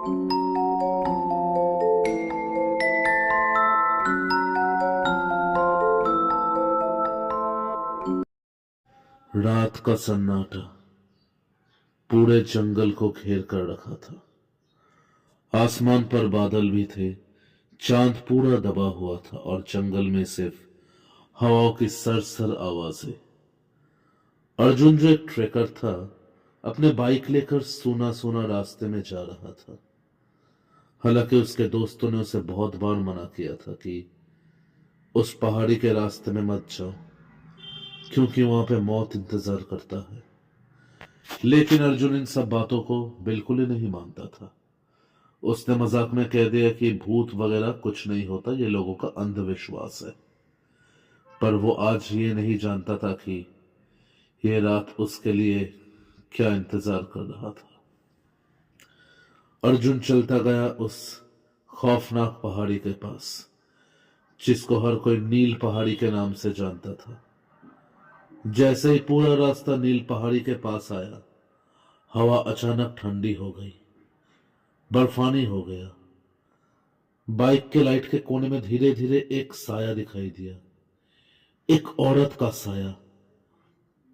रात का सन्नाटा पूरे जंगल को घेर कर रखा था। आसमान पर बादल भी थे, चांद पूरा दबा हुआ था और जंगल में सिर्फ हवाओं की सरसर आवाजें। अर्जुन जो एक ट्रेकर था, अपने बाइक लेकर सूना सूना रास्ते में जा रहा था। हालांकि उसके दोस्तों ने उसे बहुत बार मना किया था कि उस पहाड़ी के रास्ते में मत जाओ, क्योंकि वहां पे मौत इंतजार करता है। लेकिन अर्जुन इन सब बातों को बिल्कुल ही नहीं मानता था। उसने मजाक में कह दिया कि भूत वगैरह कुछ नहीं होता, ये लोगों का अंधविश्वास है। पर वो आज ये नहीं जानता था कि ये रात उसके लिए क्या इंतजार कर रहा था। अर्जुन चलता गया उस खौफनाक पहाड़ी के पास, जिसको हर कोई नील पहाड़ी के नाम से जानता था। जैसे ही पूरा रास्ता नील पहाड़ी के पास आया, हवा अचानक ठंडी हो गई, बर्फानी हो गया। बाइक के लाइट के कोने में धीरे धीरे एक साया दिखाई दिया। एक औरत का साया,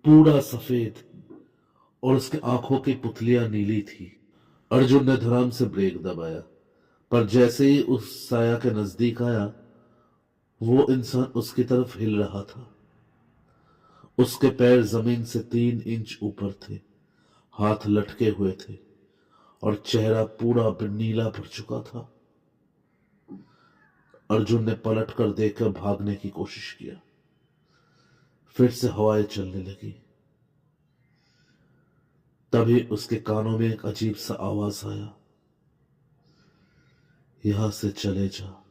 पूरा सफेद, और उसके आंखों की पुतलियां नीली थी। अर्जुन ने धड़ाम से ब्रेक दबाया, पर जैसे ही उस साया के नजदीक आया, वो इंसान उसकी तरफ हिल रहा था। उसके पैर जमीन से 3 इंच ऊपर थे, हाथ लटके हुए थे और चेहरा पूरा नीला पड़ चुका था। अर्जुन ने पलट कर देखकर भागने की कोशिश किया। फिर से हवाएं चलने लगी। तभी उसके कानों में एक अजीब सा आवाज आया, यहां से चले जा,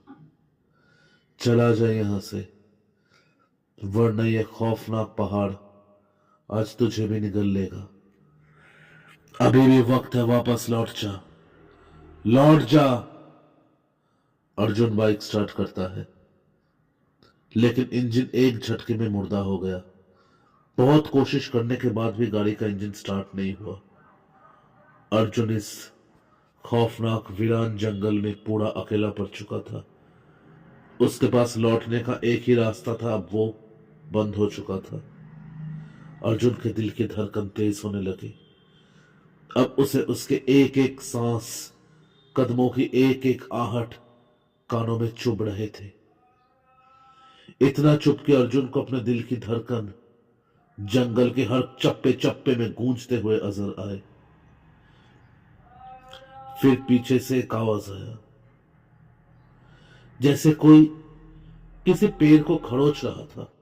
चला जा यहां से, वरना यह खौफनाक पहाड़ आज तुझे भी निगल लेगा। अभी भी वक्त है, वापस लौट जा, लौट जा। अर्जुन बाइक स्टार्ट करता है, लेकिन इंजन एक झटके में मुर्दा हो गया। बहुत कोशिश करने के बाद भी गाड़ी का इंजन स्टार्ट नहीं हुआ। अर्जुन इस खौफनाक वीरान जंगल में पूरा अकेला पड़ चुका था। उसके पास लौटने का एक ही रास्ता था, अब वो बंद हो चुका था। अर्जुन के दिल की धड़कन तेज होने लगी। अब उसे उसके एक एक सांस, कदमों की एक एक आहट कानों में चुभ रहे थे। इतना चुप कि अर्जुन को अपने दिल की धड़कन जंगल के हर चप्पे चप्पे में गूंजते हुए नजर आए। फिर पीछे से एक आवाज आया, जैसे कोई किसी पेड़ को खरोच रहा था।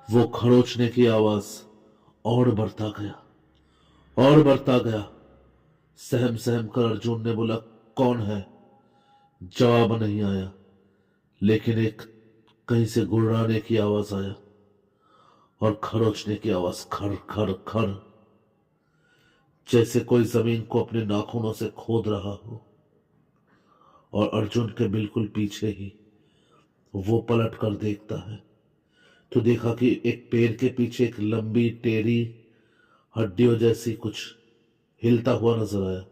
वो खरोचने की आवाज और बढ़ता गया और बढ़ता गया। सहम सहम कर अर्जुन ने बोला, कौन है? जवाब नहीं आया, लेकिन एक कहीं से गुर्राने की आवाज आया और खरोचने की आवाज, खर खर खर, जैसे कोई जमीन को अपने नाखूनों से खोद रहा हो। और अर्जुन के बिल्कुल पीछे ही वो पलट कर देखता है तो देखा कि एक पेड़ के पीछे एक लंबी टेढ़ी हड्डियों जैसी कुछ हिलता हुआ नजर आया।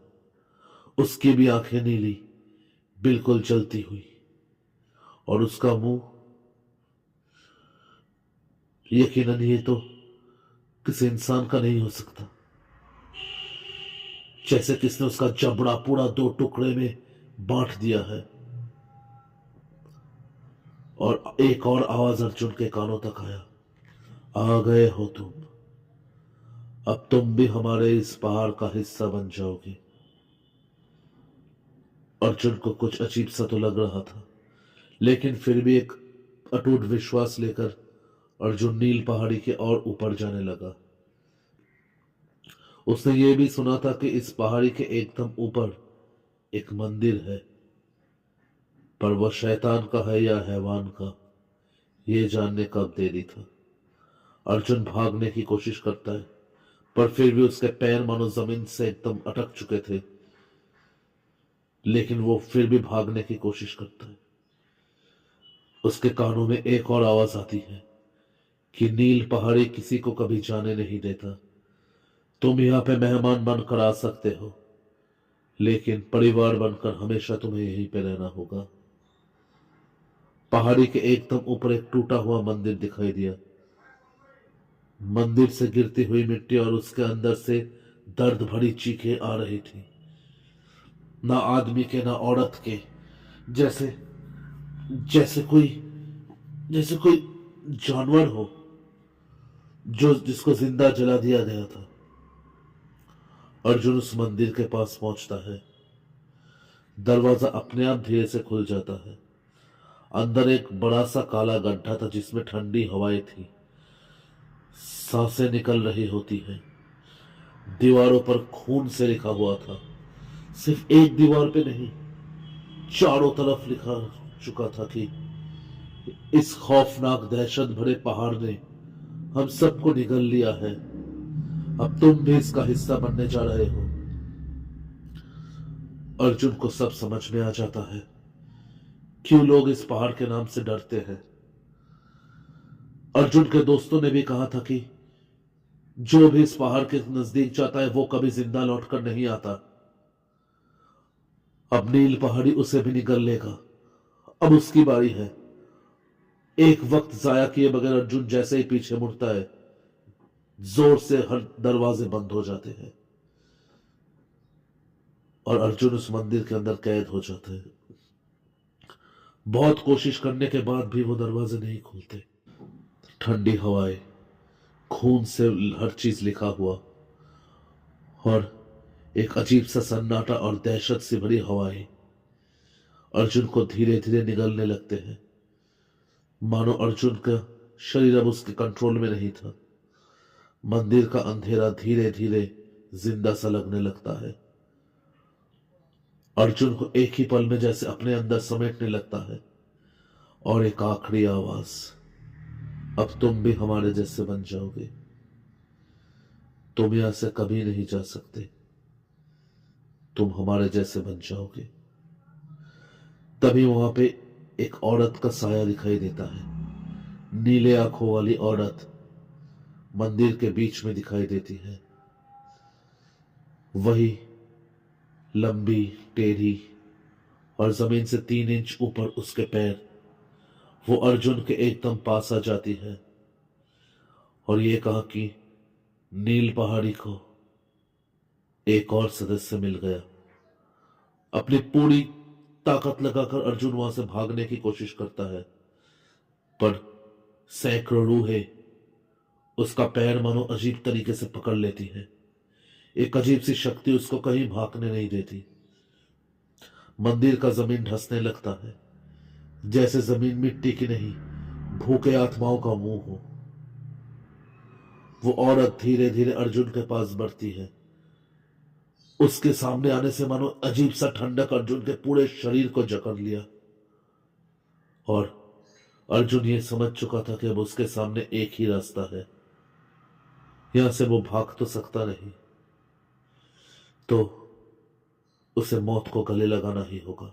उसकी भी आंखें नीली, बिल्कुल जलती हुई, और उसका मुंह, यकीनन ये तो किसी इंसान का नहीं हो सकता। जैसे किसने उसका जबड़ा पूरा 2 टुकड़े में बांट दिया है। और एक और आवाज अर्जुन के कानों तक आया, आ गए हो तुम, अब तुम भी हमारे इस पहाड़ का हिस्सा बन जाओगे। अर्जुन को कुछ अजीब सा तो लग रहा था, लेकिन फिर भी एक अटूट विश्वास लेकर अर्जुन नील पहाड़ी के और ऊपर जाने लगा। उसने ये भी सुना था कि इस पहाड़ी के एकदम ऊपर एक मंदिर है, पर वह शैतान का है या हैवान का, यह जानने का अब देरी था। अर्जुन भागने की कोशिश करता है, पर फिर भी उसके पैर मानो जमीन से एकदम अटक चुके थे। लेकिन वो फिर भी भागने की कोशिश करता है। उसके कानों में एक और आवाज आती है कि नील पहाड़ी किसी को कभी जाने नहीं देता, तुम यहां पे मेहमान बनकर आ सकते हो, लेकिन परिवार बनकर हमेशा तुम्हें यहीं पे रहना होगा। पहाड़ी के एकदम ऊपर एक टूटा हुआ मंदिर दिखाई दिया। मंदिर से गिरती हुई मिट्टी और उसके अंदर से दर्द भरी चीखें आ रही थी, ना आदमी के ना औरत के, जैसे जैसे कोई जैसे कोई जानवर हो जो जिसको जिंदा जला दिया गया था। अर्जुन उस मंदिर के पास पहुंचता है। दरवाजा अपने आप धीरे से खुल जाता है। अंदर एक बड़ा सा काला गड्ढा था जिसमें ठंडी हवाएं थी, सांसें निकल रही होती हैं। दीवारों पर खून से लिखा हुआ था। सिर्फ एक दीवार पे नहीं, चारों तरफ लिखा चुका था कि इस खौफनाक दहशत भरे पहाड़ ने हम सबको निगल लिया है। अब तुम भी इसका हिस्सा बनने जा रहे हो। अर्जुन को सब समझ में आ जाता है क्यों लोग इस पहाड़ के नाम से डरते हैं। अर्जुन के दोस्तों ने भी कहा था कि जो भी इस पहाड़ के नजदीक जाता है वो कभी जिंदा लौटकर नहीं आता। अब नील पहाड़ी उसे भी निगल लेगा। अब उसकी बारी है। एक वक्त जाया किए बगैर अर्जुन जैसे ही पीछे मुड़ता है, जोर से हर दरवाजे बंद हो जाते हैं और अर्जुन उस मंदिर के अंदर कैद हो जाते हैं। बहुत कोशिश करने के बाद भी वो दरवाजे नहीं खुलते। ठंडी हवाएं, खून से हर चीज लिखा हुआ और एक अजीब सा सन्नाटा और दहशत से भरी हवाएं अर्जुन को धीरे धीरे निगलने लगते हैं। मानो अर्जुन का शरीर अब उसके कंट्रोल में नहीं था। मंदिर का अंधेरा धीरे धीरे जिंदा सा लगने लगता है। अर्जुन को एक ही पल में जैसे अपने अंदर समेटने लगता है और एक आखिरी आवाज, अब तुम भी हमारे जैसे बन जाओगे। तुम यहां से कभी नहीं जा सकते। तुम हमारे जैसे बन जाओगे। तभी वहां पे एक औरत का साया दिखाई देता है। नीले आंखों वाली औरत मंदिर के बीच में दिखाई देती है। वही लंबी, टेढ़ी और जमीन से 3 इंच ऊपर उसके पैर। वो अर्जुन के एकदम पास आ जाती है और ये कहा कि नील पहाड़ी को एक और सदस्य मिल गया। अपनी पूरी ताकत लगाकर अर्जुन वहां से भागने की कोशिश करता है, पर सैकड़ों रूहें उसका पैर मानो अजीब तरीके से पकड़ लेती है। एक अजीब सी शक्ति उसको कहीं भागने नहीं देती। मंदिर का जमीन ढसने लगता है, जैसे जमीन मिट्टी की नहीं, भूखे आत्माओं का मुंह हो। वो औरत धीरे धीरे अर्जुन के पास बढ़ती है। उसके सामने आने से मानो अजीब सा ठंडक अर्जुन के पूरे शरीर को जकड़ लिया और अर्जुन ये समझ चुका था कि अब उसके सामने एक ही रास्ता है। यहां से वो भाग तो सकता नहीं, तो उसे मौत को गले लगाना ही होगा,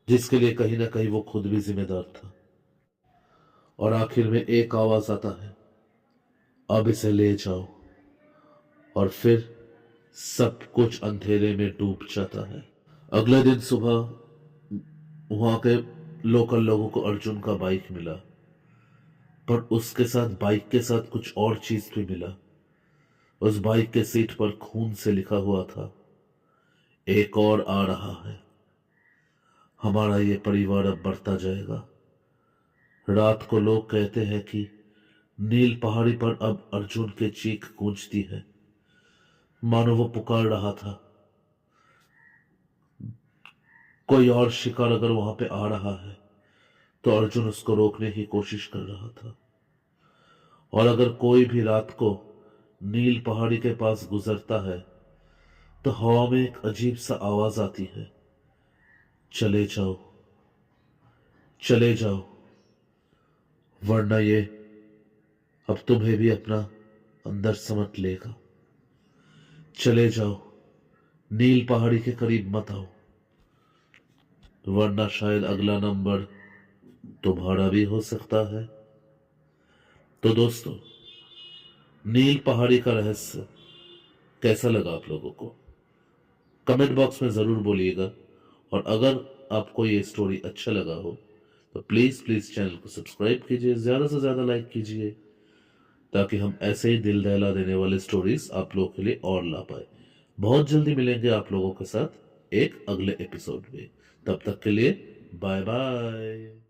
जिसके लिए कहीं ना कहीं वो खुद भी जिम्मेदार था। और आखिर में एक आवाज आता है, अब इसे ले जाओ। और फिर सब कुछ अंधेरे में डूब जाता है। अगले दिन सुबह वहां के लोकल लोगों को अर्जुन का बाइक मिला, पर उसके साथ बाइक के साथ कुछ और चीज भी मिला। उस बाइक के सीट पर खून से लिखा हुआ था, एक और आ रहा है। हमारा ये परिवार अब बढ़ता जाएगा। रात को लोग कहते हैं कि नील पहाड़ी पर अब अर्जुन के चीख गूंजती है, मानो वो पुकार रहा था। कोई और शिकार अगर वहां पे आ रहा है तो अर्जुन उसको रोकने की कोशिश कर रहा था। और अगर कोई भी रात को नील पहाड़ी के पास गुजरता है तो हवा में एक अजीब सा आवाज आती है, चले जाओ, चले जाओ, वरना ये अब तुम्हें भी अपना अंदर समेट लेगा। चले जाओ, नील पहाड़ी के करीब मत आओ, वरना शायद अगला नंबर तुम्हारा भी हो सकता है। तो दोस्तों, नील पहाड़ी का रहस्य कैसा लगा आप लोगों को? कमेंट बॉक्स में ज़रूर बोलिएगा। और अगर आपको ये स्टोरी अच्छा लगा हो तो प्लीज़ प्लीज़ चैनल को सब्सक्राइब कीजिए, ज़्यादा से ज़्यादा लाइक कीजिए, ताकि हम ऐसे ही दिल दहला देने वाले स्टोरीज आप लोगों के लिए और ला पाए। बहुत जल्दी मिलेंगे आप लोगों के साथ एक अगले एपिसोड में। तब तक के लिए बाय बाय।